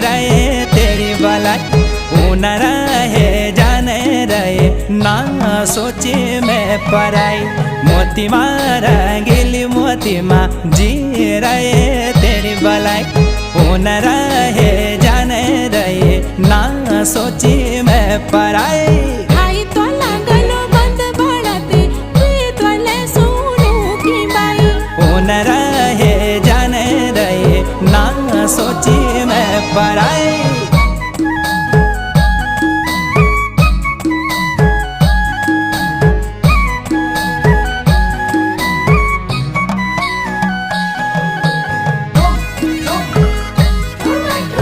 रहे तेरी भलाई। न रहे जाने रहे ना सोचे मैं पराई। मोती मारा गिली मोती माँ जी रहे तेरी भलाई। न रहे जाने रहे ना सोचे मैं पराई।